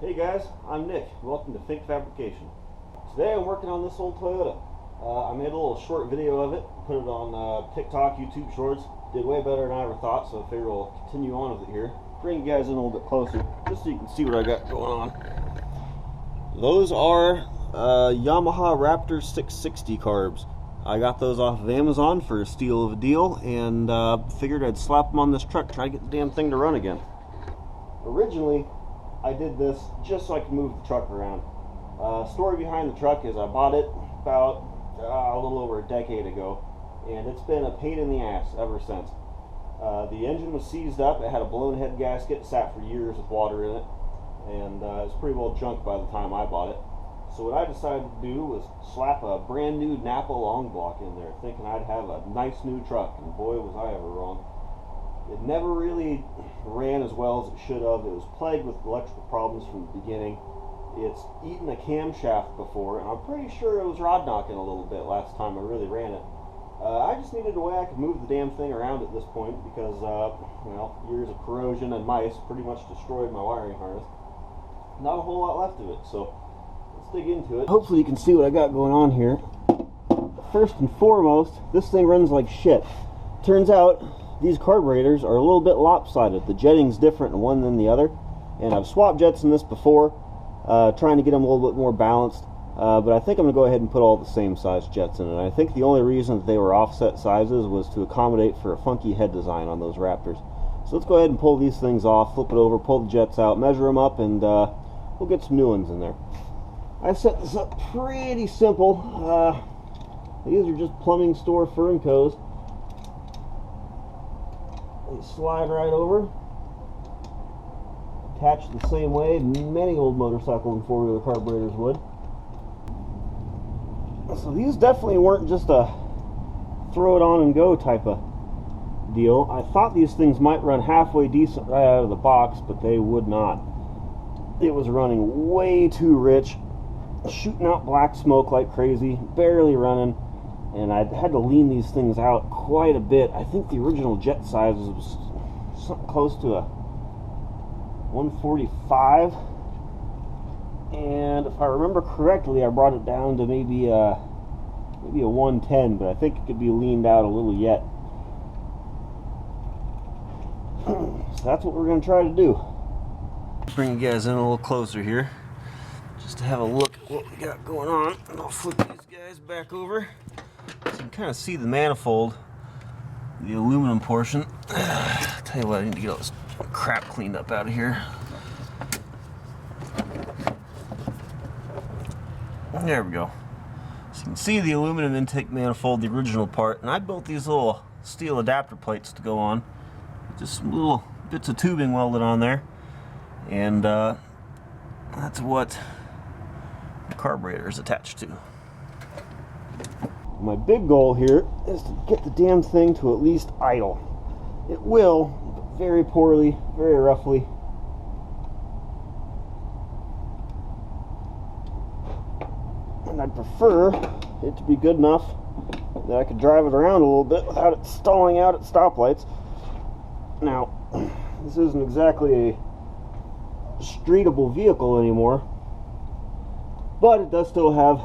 Hey guys, I'm Nick. Welcome to Fink Fabrication. Today I'm working on this old Toyota. I made a little short video of it, put it on TikTok, YouTube Shorts. Did way better than I ever thought, so I figure we'll continue on with it here. Bring you guys in a little bit closer, just so you can see what I got going on. Those are Yamaha RAPTOR 660 carbs. I got those off of Amazon for a steal of a deal, and figured I'd slap them on this truck, try to get the damn thing to run again. Originally, I did this just so I could move the truck around. Story behind the truck is I bought it about a little over a decade ago, and it's been a pain in the ass ever since. The engine was seized up, it had a blown head gasket, sat for years with water in it, and it was pretty well junk by the time I bought it. So what I decided to do was slap a brand new Napa long block in there, thinking I'd have a nice new truck, and boy was I ever wrong. It never really ran as well as it should have. It was plagued with electrical problems from the beginning. It's eaten a camshaft before, and I'm pretty sure it was rod knocking a little bit last time I really ran it. I just needed a way I could move the damn thing around at this point because, well, years of corrosion and mice pretty much destroyed my wiring harness. Not a whole lot left of it, so let's dig into it. Hopefully you can see what I got going on here. First and foremost, this thing runs like shit. Turns out these carburetors are a little bit lopsided. The jetting's different in one than the other, and I've swapped jets in this before, trying to get them a little bit more balanced, but I think I'm going to go ahead and put all the same size jets in it. I think the only reason that they were offset sizes was to accommodate for a funky head design on those Raptors. So let's go ahead and pull these things off, flip it over, pull the jets out, measure them up, and we'll get some new ones in there. I set this up pretty simple. These are just plumbing store Fernco's. They slide right over, attached the same way many old motorcycle and four-wheeler carburetors would. So these definitely weren't just a throw it on and go type of deal. I thought these things might run halfway decent right out of the box, but they would not. It was running way too rich, shooting out black smoke like crazy, barely running. And I had to lean these things out quite a bit. I think the original jet size was something close to a 145, and if I remember correctly, I brought it down to maybe a 110, but I think it could be leaned out a little yet. So that's what we're going to try to do. Bring you guys in a little closer here, just to have a look at what we got going on. And I'll flip these guys back over. So you can kind of see the manifold, the aluminum portion. I'll tell you what, I need to get all this crap cleaned up out of here. There we go. So you can see the aluminum intake manifold, the original part, and I built these little steel adapter plates to go on. Just some little bits of tubing welded on there, and that's what the carburetor is attached to. My big goal here is to get the damn thing to at least idle. It will, but very poorly, very roughly. And I'd prefer it to be good enough that I could drive it around a little bit without it stalling out at stoplights. Now, this isn't exactly a streetable vehicle anymore, but it does still have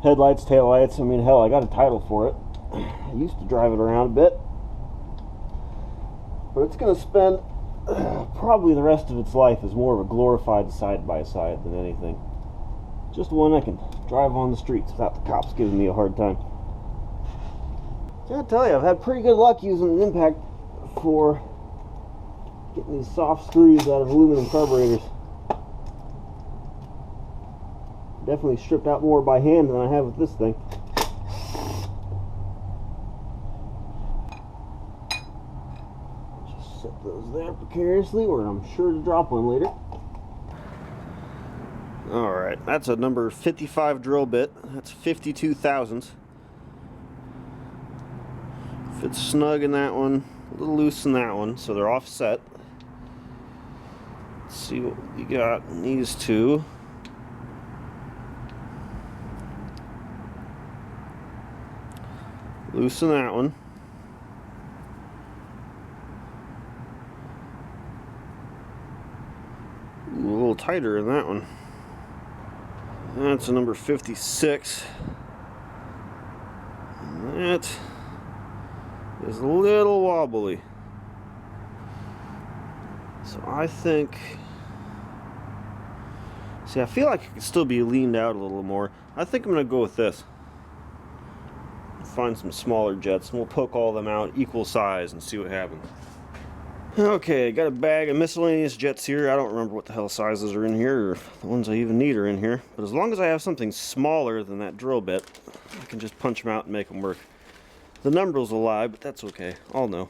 headlights, taillights. I mean, hell, I got a title for it. I used to drive it around a bit, but it's going to spend probably the rest of its life as more of a glorified side-by-side than anything. Just one I can drive on the streets without the cops giving me a hard time. I gotta tell you, I've had pretty good luck using an impact for getting these soft screws out of aluminum carburetors. Definitely stripped out more by hand than I have with this thing. Just set those there precariously, or I'm sure to drop one later. Alright, that's a number 55 drill bit. That's 52 thousandths. Fits snug in that one, a little loose in that one, so they're offset. Let's see what we got in these two. Loosen that one. tighter in that one. That's a number 56. And that is a little wobbly. So I think... See, I feel like it could still be leaned out a little more. I think I'm going to go with this. Find some smaller jets, and we'll poke all of them out equal size and see what happens. Okay, got a bag of miscellaneous jets here. I don't remember what the hell sizes are in here, or the ones I even need are in here. But as long as I have something smaller than that drill bit, I can just punch them out and make them work. The numbers will lie, but that's okay. I'll know.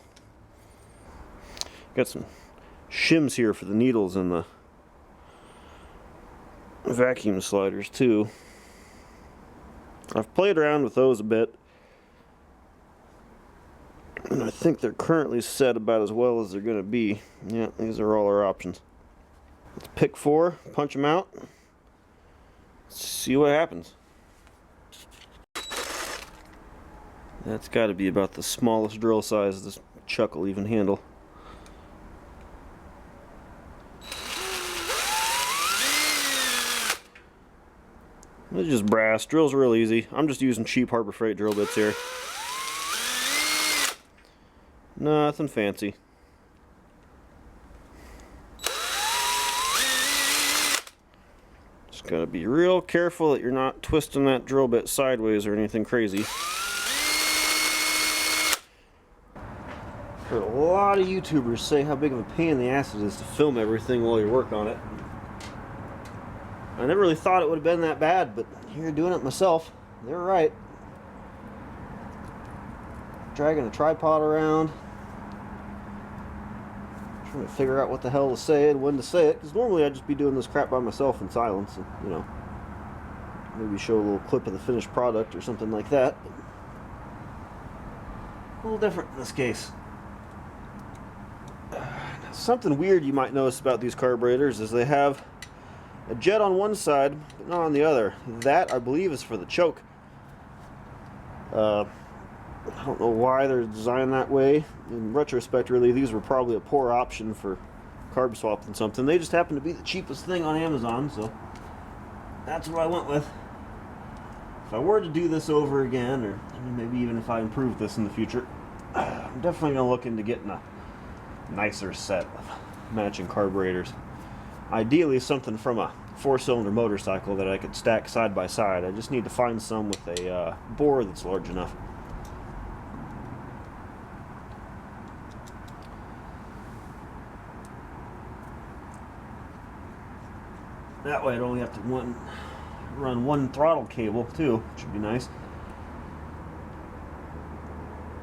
Got some shims here for the needles and the vacuum sliders too. I've played around with those a bit, and I think they're currently set about as well as they're going to be. Yeah, these are all our options. Let's pick 4, punch them out, see what happens. That's got to be about the smallest drill size this chuck will even handle. It's just brass. Drill's real easy. I'm just using cheap Harbor Freight drill bits here. Nothing fancy. Just gotta be real careful that you're not twisting that drill bit sideways or anything crazy. Heard a lot of YouTubers say how big of a pain in the ass it is to film everything while you work on it. I never really thought it would have been that bad, but here doing it myself, they're right. Dragging a tripod around, trying to figure out what the hell to say and when to say it, because normally I'd just be doing this crap by myself in silence and, you know, maybe show a little clip of the finished product or something like that. But a little different in this case. Something weird you might notice about these carburetors is they have a jet on one side, but not on the other. That, I believe, is for the choke. I don't know why they're designed that way. In retrospect, really, these were probably a poor option for carb swap than something. They just happen to be the cheapest thing on Amazon, so that's what I went with. If I were to do this over again, or maybe even if I improve this in the future, I'm definitely going to look into getting a nicer set of matching carburetors. Ideally something from a 4-cylinder motorcycle that I could stack side by side. I just need to find some with a bore that's large enough. That way I'd only have to run one throttle cable too, which would be nice.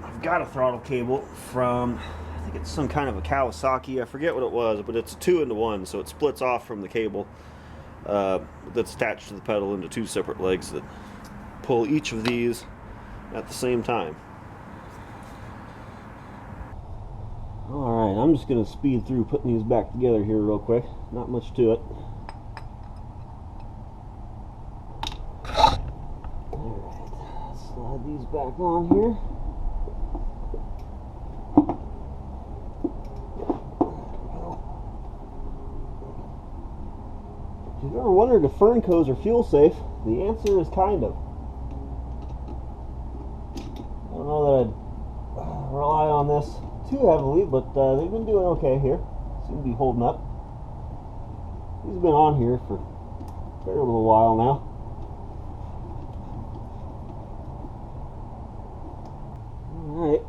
I've got a throttle cable from, I think it's some kind of a Kawasaki, I forget what it was, but it's a 2-in-1, so it splits off from the cable that's attached to the pedal into 2 separate legs that pull each of these at the same time. Alright, I'm just going to speed through putting these back together here real quick. Not much to it. Alright, slide these back on here. If you've ever wondered if fern cones are fuel safe, the answer is kind of. I don't know that I'd rely on this too heavily, but they've been doing okay here. Seem to be holding up. These have been on here for a fair little while now. Alright.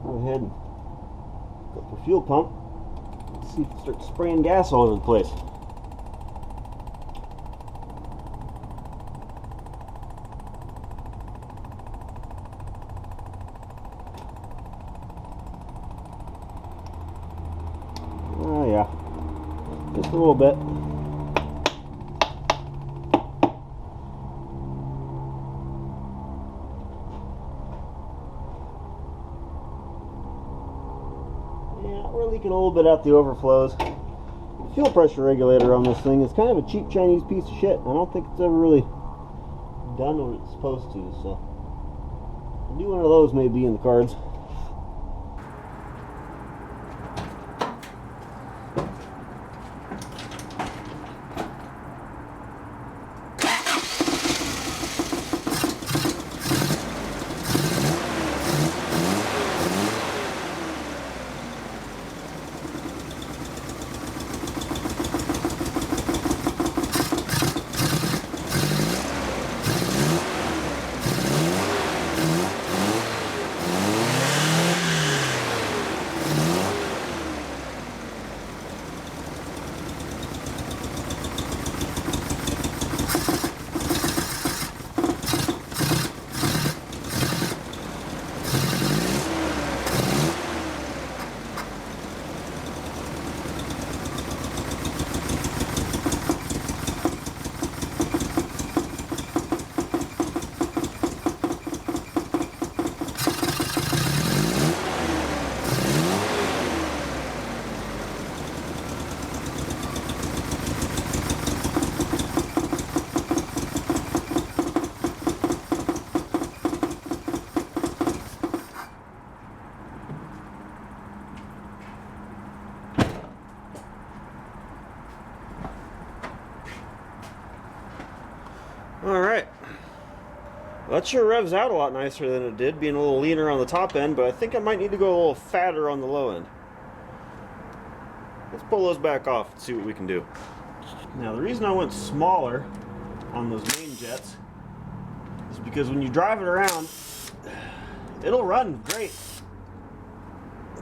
Go ahead and go up the fuel pump. Let's see if it starts spraying gas all over the place. Oh yeah, just a little bit. We're leaking a little bit out the overflows. The fuel pressure regulator on this thing is kind of a cheap Chinese piece of shit. I don't think it's ever really done what it's supposed to, so a new one of those may be in the cards. That sure revs out a lot nicer than it did, being a little leaner on the top end, but I think I might need to go a little fatter on the low end. Let's pull those back off and see what we can do. Now, the reason I went smaller on those main jets is because when you drive it around, it'll run great.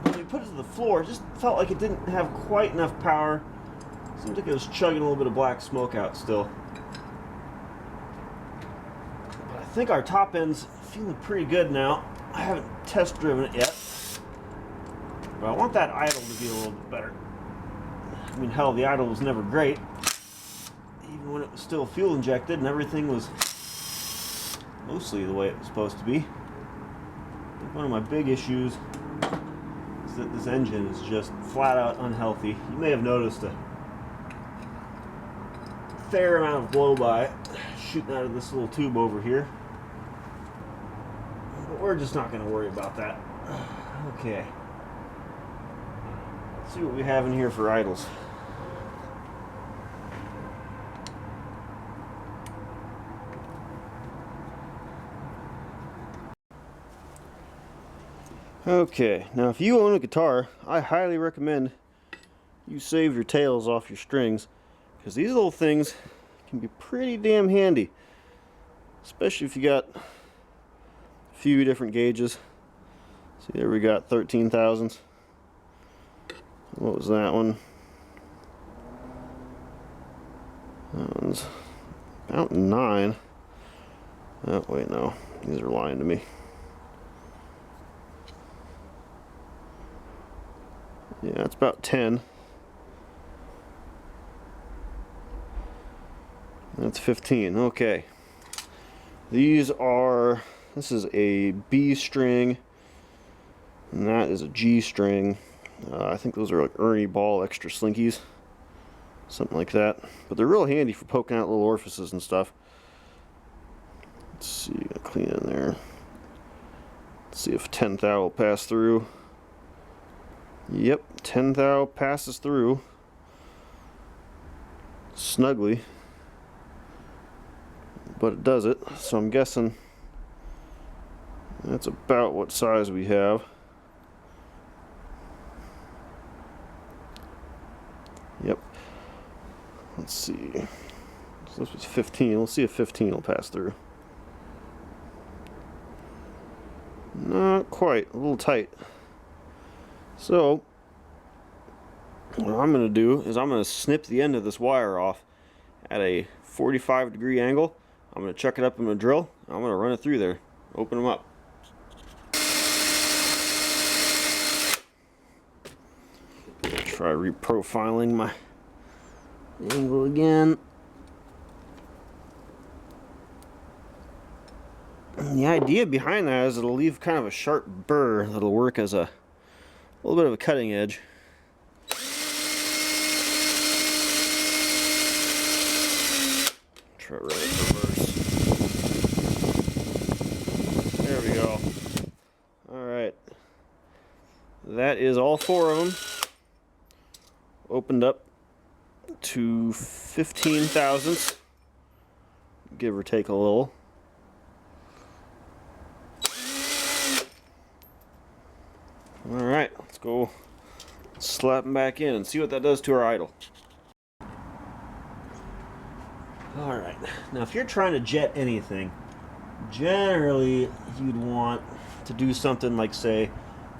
When you put it to the floor, it just felt like it didn't have quite enough power. Seems like it was chugging a little bit of black smoke out still. But I think our top end's feeling pretty good now. I haven't test driven it yet, but I want that idle to be a little bit better. I mean, hell, the idle was never great, even when it was still fuel injected and everything was mostly the way it was supposed to be. I think one of my big issues is that this engine is just flat out unhealthy. You may have noticed a fair amount of blow by shooting out of this little tube over here, but we're just not going to worry about that. Okay, let's see what we have in here for idles. Okay, now if you own a guitar, I highly recommend you save your tails off your strings, because these little things can be pretty damn handy, especially if you got a few different gauges. See, there we got 13 thousandths. What was that one? That one's about 9. Oh wait, no, these are lying to me. Yeah, it's about 10. That's 15. Okay. This is a B string, and that is a G string. I think those are like Ernie Ball extra slinkies, something like that. But they're real handy for poking out little orifices and stuff. Let's see, I'll clean in there. Let's see if 10 thou will pass through. Yep, 10 thou passes through snugly, but it does it, so I'm guessing that's about what size we have. Yep, let's see, so this was 15. Let's see if 15 will pass through. Not quite, a little tight. So what I'm going to do is I'm going to snip the end of this wire off at a 45-degree angle. I'm going to chuck it up in a drill. I'm going to run it through there. Open them up. Try reprofiling my angle again. And the idea behind that is it'll leave kind of a sharp burr that'll work as a little bit of a cutting edge. Try right in reverse. There we go. Alright. That is all 4 of them. Opened up to 15 thousandths. Give or take a little. Alright, let's go slap them back in and see what that does to our idle. Alright, now if you're trying to jet anything, generally you'd want to do something like, say,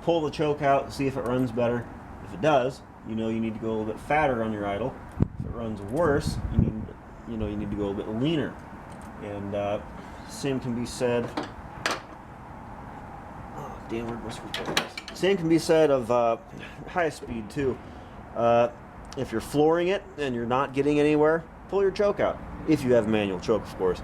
pull the choke out and see if it runs better. If it does, you know you need to go a little bit fatter on your idle. If it runs worse, you need to go a little bit leaner. And same can be said. Oh, damn, where'd my screwdriver is? Same can be said of high speed too. If you're flooring it and you're not getting anywhere, pull your choke out. If you have a manual choke, of course.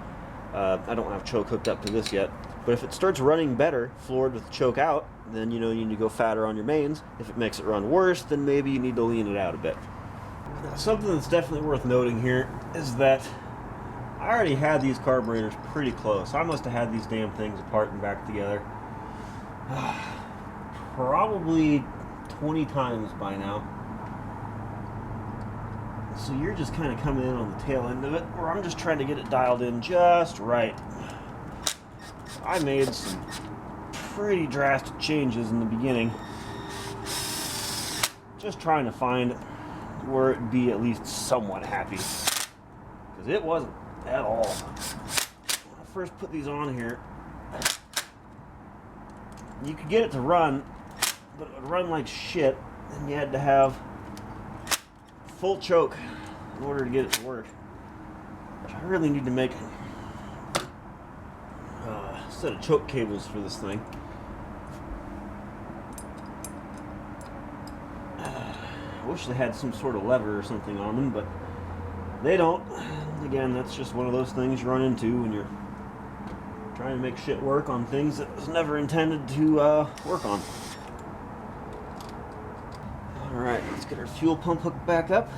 I don't have choke hooked up to this yet. But if it starts running better, floored with the choke out, then you know you need to go fatter on your mains. If it makes it run worse, then maybe you need to lean it out a bit. Now, something that's definitely worth noting here is that I already had these carburetors pretty close. I must have had these damn things apart and back together probably 20 times by now. So you're just kind of coming in on the tail end of it, or I'm just trying to get it dialed in just right. I made some pretty drastic changes in the beginning, just trying to find where it'd be at least somewhat happy, because it wasn't at all. When I first put these on here, you could get it to run, but it would run like shit, and you had to have full choke in order to get it to work. Which I really need to make a set of choke cables for this thing. I wish they had some sort of lever or something on them, but they don't. Again, that's just one of those things you run into when you're trying to make shit work on things that was never intended to work on. Alright, let's get our fuel pump hooked back up.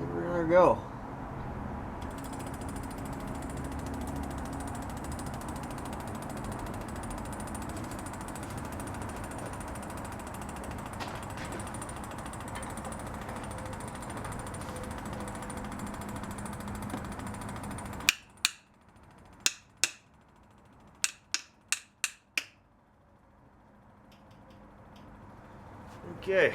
Give her another go. Okay.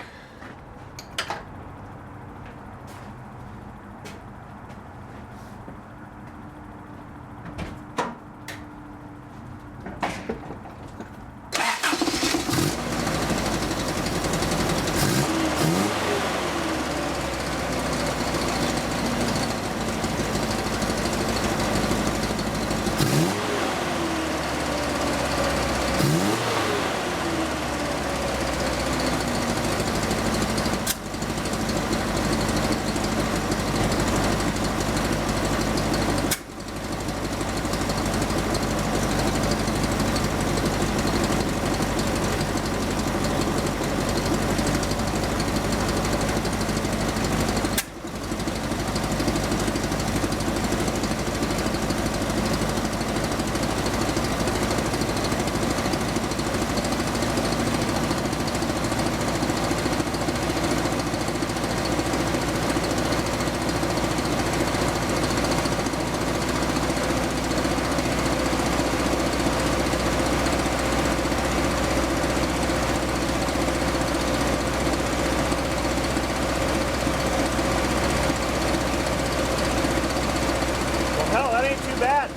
Bad.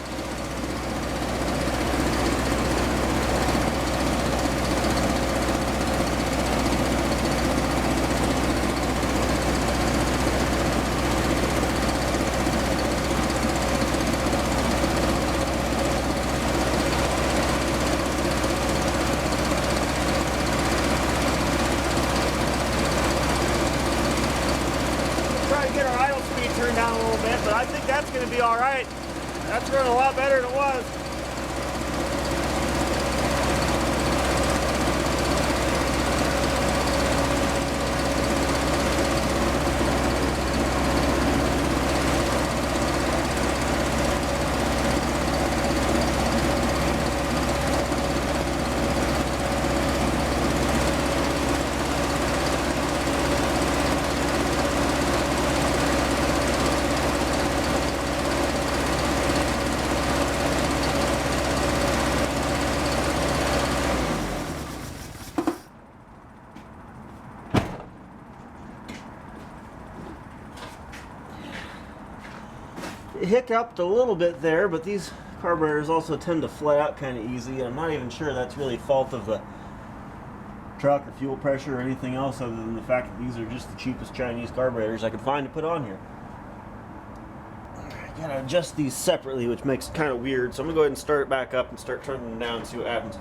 Try to get our idle speed turned down a little bit, but I think that's going to be all right. That's running a lot better than it was. It hiccuped a little bit there, but these carburetors also tend to flat out kind of easy. I'm not even sure that's really fault of the truck or fuel pressure or anything else, other than the fact that these are just the cheapest Chinese carburetors I could find to put on here. I gotta adjust these separately, which makes it kind of weird, so I'm gonna go ahead and start it back up and start turning them down and see what happens.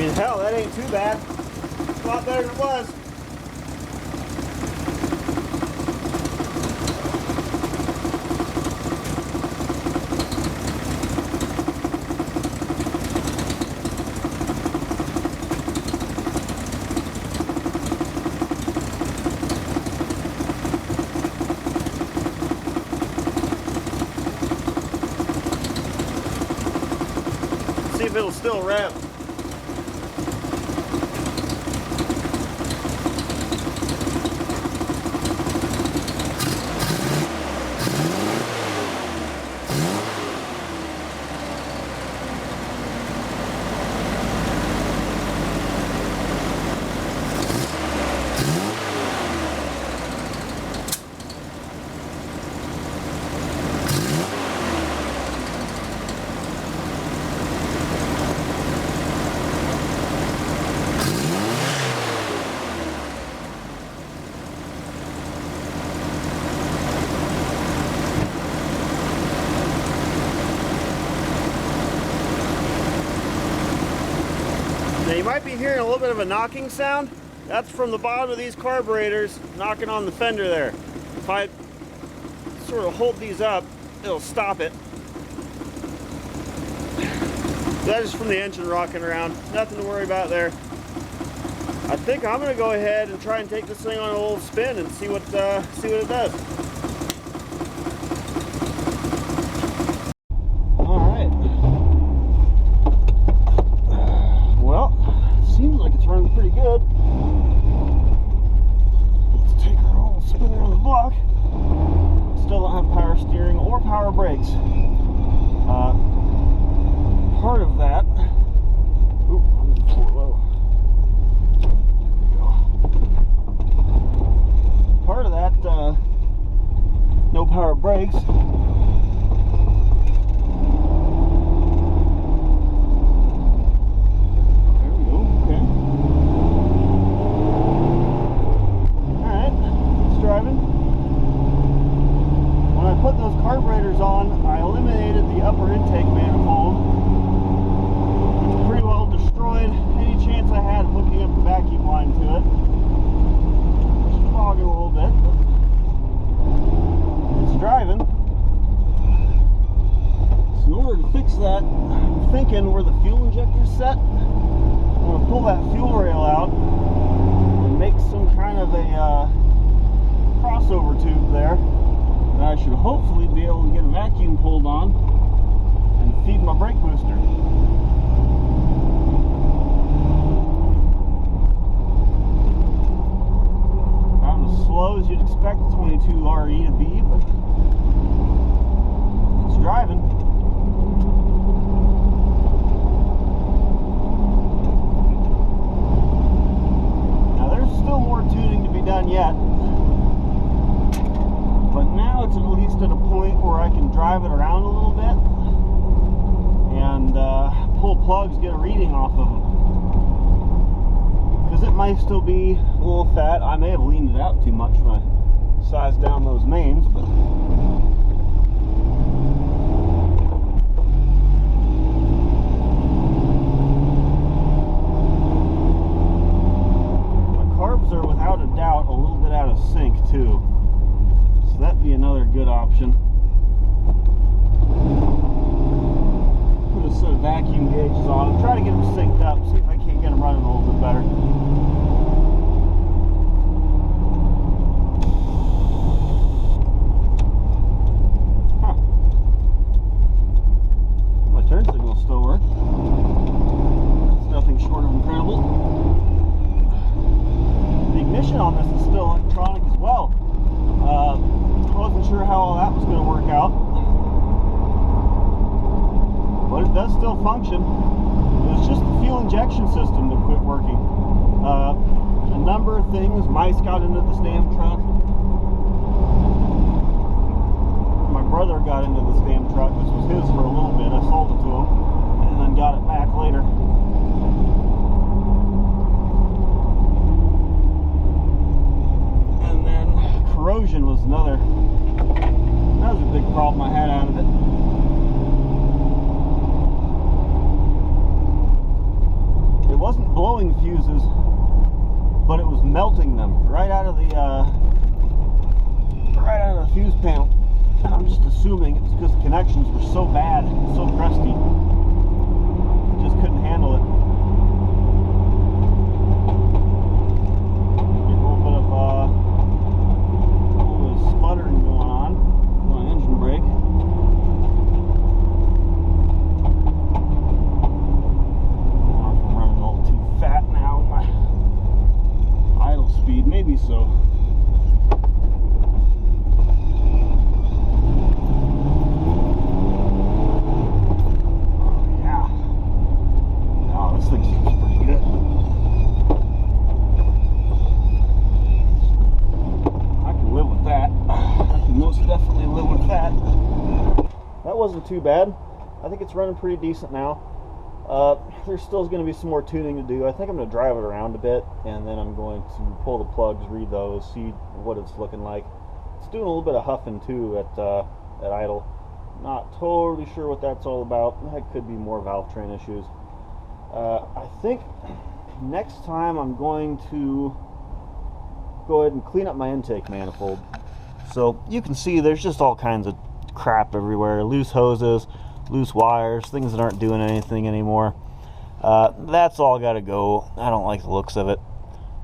mean, hell, that ain't too bad. It's a lot better than it was. See if it'll still rev. Now you might be hearing a little bit of a knocking sound. That's from the bottom of these carburetors knocking on the fender there. If I sort of hold these up, it'll stop it. That is from the engine rocking around. Nothing to worry about there. I think I'm going to go ahead and try and take this thing on a little spin and see what it does. Pretty good. Let's take our old spinner on the block. Still don't have power steering or power brakes. Part of that. Oop, I'm getting too low. There we go. Part of that, no power brakes. Carburetors on, I eliminated the upper intake manifold, which pretty well destroyed any chance I had of hooking up the vacuum line to it. It's fogging a little bit, but it's driving. So in order to fix that, I'm thinking where the fuel injector's set, I'm going to pull that fuel rail out and make some kind of a crossover tube there. I should hopefully be able to get a vacuum pulled on and feed my brake booster. Not as slow as you'd expect the 22 RE to be, but it's driving. Now there's still more tuning to be done yet. But now it's at least at a point where I can drive it around a little bit and pull plugs, get a reading off of them. Because it might still be a little fat. I may have leaned it out too much when I sized down those mains, but my carbs are without a doubt a little bit out of sync too. That'd be another good option. Put a set of vacuum gauges on them, try to get them synced up, see if I can't get them running a little bit better. Huh. My turn signal still works. It's nothing short of incredible. The ignition on this is still electronic as well. I wasn't sure how all that was going to work out, but it does still function. It was just the fuel injection system that quit working. A number of things. Mice got into this damn truck. My brother got into this damn truck. This was his for a little bit. I sold it to him and then got it back later. Corrosion was another. That was a big problem I had out of it. It wasn't blowing fuses, but it was melting them right out of the fuse panel. And I'm just assuming it's because the connections were so bad, so crusty, just couldn't handle it. Get a little bit of sputtering going on engine brake. I don't know if I'm running a little too fat now with my idle speed, maybe so. Wasn't too bad. I think it's running pretty decent now. There's still going to be some more tuning to do. I think I'm going to drive it around a bit, and then I'm going to pull the plugs, read those, see what it's looking like. It's doing a little bit of huffing too at idle. Not totally sure what that's all about. That could be more valve train issues. I think next time I'm going to go ahead and clean up my intake manifold. So you can see there's just all kinds of crap everywhere, loose hoses, loose wires, things that aren't doing anything anymore. That's all got to go. I don't like the looks of it,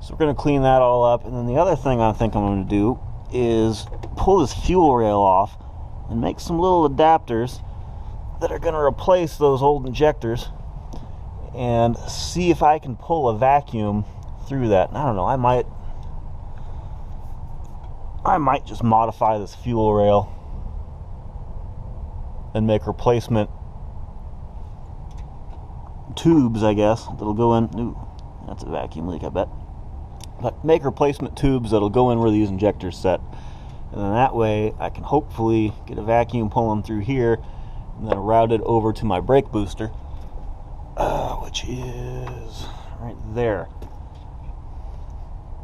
so we're going to clean that all up. And then the other thing I think I'm going to do is pull this fuel rail off and make some little adapters that are going to replace those old injectors, and see if I can pull a vacuum through that. And I don't know, I might just modify this fuel rail and make replacement tubes, I guess, that'll go in. Ooh, that's a vacuum leak, I bet. But make replacement tubes that'll go in where these injectors set, and then that way I can hopefully get a vacuum pulling through here, and then route it over to my brake booster, which is right there.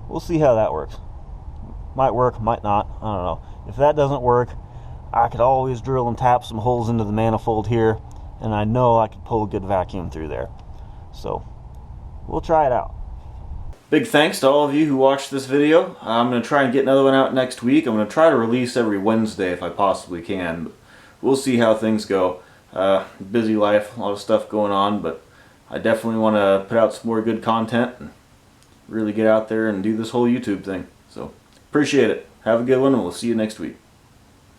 We'll see how that works. Might work, might not. I don't know. If that doesn't work, I could always drill and tap some holes into the manifold here, and I know I could pull a good vacuum through there. So we'll try it out. Big thanks to all of you who watched this video. I'm going to try and get another one out next week. I'm going to try to release every Wednesday if I possibly can, but we'll see how things go. Busy life, a lot of stuff going on, but I definitely want to put out some more good content and really get out there and do this whole YouTube thing. So appreciate it. Have a good one, and we'll see you next week.